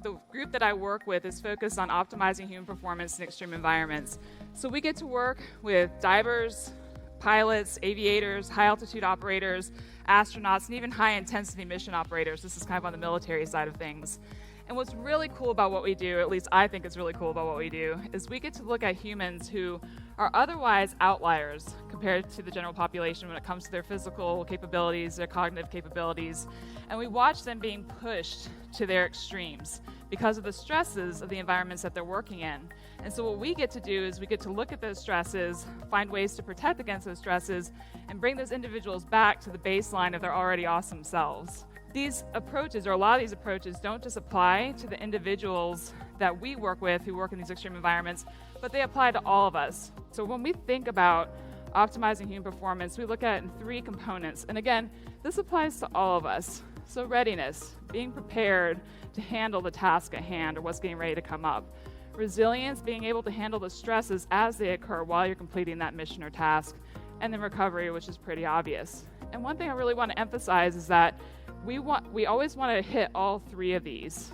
the group that I work with is focused on optimizing human performance in extreme environments. So we get to work with divers, pilots, aviators, high-altitude operators, astronauts, and even high-intensity mission operators. This is kind of on the military side of things. And what's really cool about what we do, at least I think is really cool about what we do, is we get to look at humans who are otherwise outliers compared to the general population when it comes to their physical capabilities, their cognitive capabilities, and we watch them being pushed to their extremes because of the stresses of the environments that they're working in. And so what we get to do is we get to look at those stresses, find ways to protect against those stresses, and bring those individuals back to the baseline of their already awesome selves. These approaches, or a lot of these approaches, don't just apply to the individuals that we work with who work in these extreme environments, but they apply to all of us. So when we think about optimizing human performance, we look at it in 3 components. And again, this applies to all of us. So readiness, being prepared to handle the task at hand or what's getting ready to come up. Resilience, being able to handle the stresses as they occur while you're completing that mission or task. And then recovery, which is pretty obvious. And one thing I really want to emphasize is that we always want to hit all 3 of these.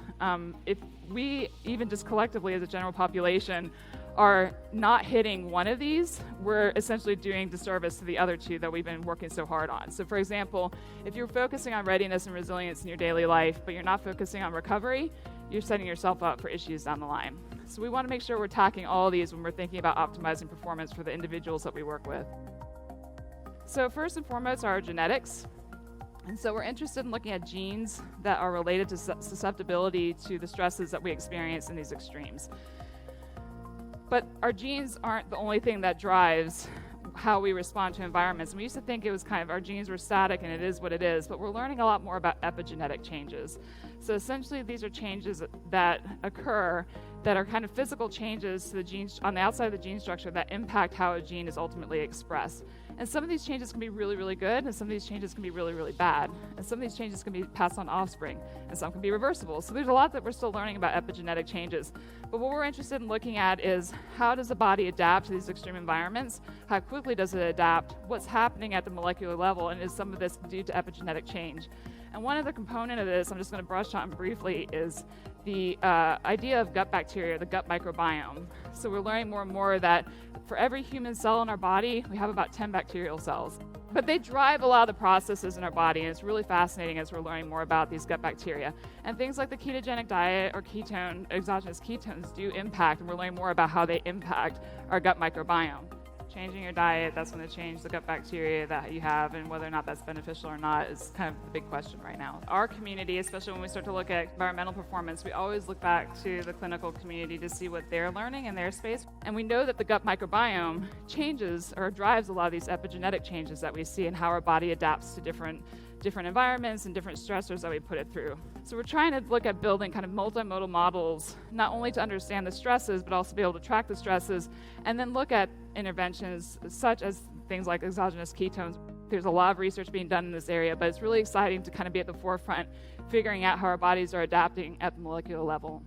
If we, even just collectively as a general population, are not hitting one of these, we're essentially doing disservice to the other 2 that we've been working so hard on. So for example, if you're focusing on readiness and resilience in your daily life, but you're not focusing on recovery, you're setting yourself up for issues down the line. So we want to make sure we're tackling all of these when we're thinking about optimizing performance for the individuals that we work with. So first and foremost are our genetics. And so we're interested in looking at genes that are related to susceptibility to the stresses that we experience in these extremes. But our genes aren't the only thing that drives how we respond to environments. And we used to think it was kind of our genes were static and it is what it is, but we're learning a lot more about epigenetic changes. So essentially these are changes that occur that are kind of physical changes to the genes on the outside of the gene structure that impact how a gene is ultimately expressed. And some of these changes can be really, really good, and some of these changes can be really, really bad. And some of these changes can be passed on offspring, and some can be reversible. So there's a lot that we're still learning about epigenetic changes. But what we're interested in looking at is how does the body adapt to these extreme environments? How quickly does it adapt? What's happening at the molecular level? And is some of this due to epigenetic change? And one other component of this, I'm just going to brush on briefly, is the idea of gut bacteria, the gut microbiome. So we're learning more and more that for every human cell in our body, we have about 10 bacterial cells. But they drive a lot of the processes in our body, and it's really fascinating as we're learning more about these gut bacteria. And things like the ketogenic diet or exogenous ketones do impact, and we're learning more about how they impact our gut microbiome. Changing your diet, that's going to change the gut bacteria that you have, and whether or not that's beneficial or not is kind of the big question right now. Our community, especially when we start to look at environmental performance, we always look back to the clinical community to see what they're learning in their space. And we know that the gut microbiome changes or drives a lot of these epigenetic changes that we see and how our body adapts to different environments and different stressors that we put it through. So we're trying to look at building kind of multimodal models, not only to understand the stresses, but also be able to track the stresses, and then look at interventions such as things like exogenous ketones. There's a lot of research being done in this area, but it's really exciting to kind of be at the forefront, figuring out how our bodies are adapting at the molecular level.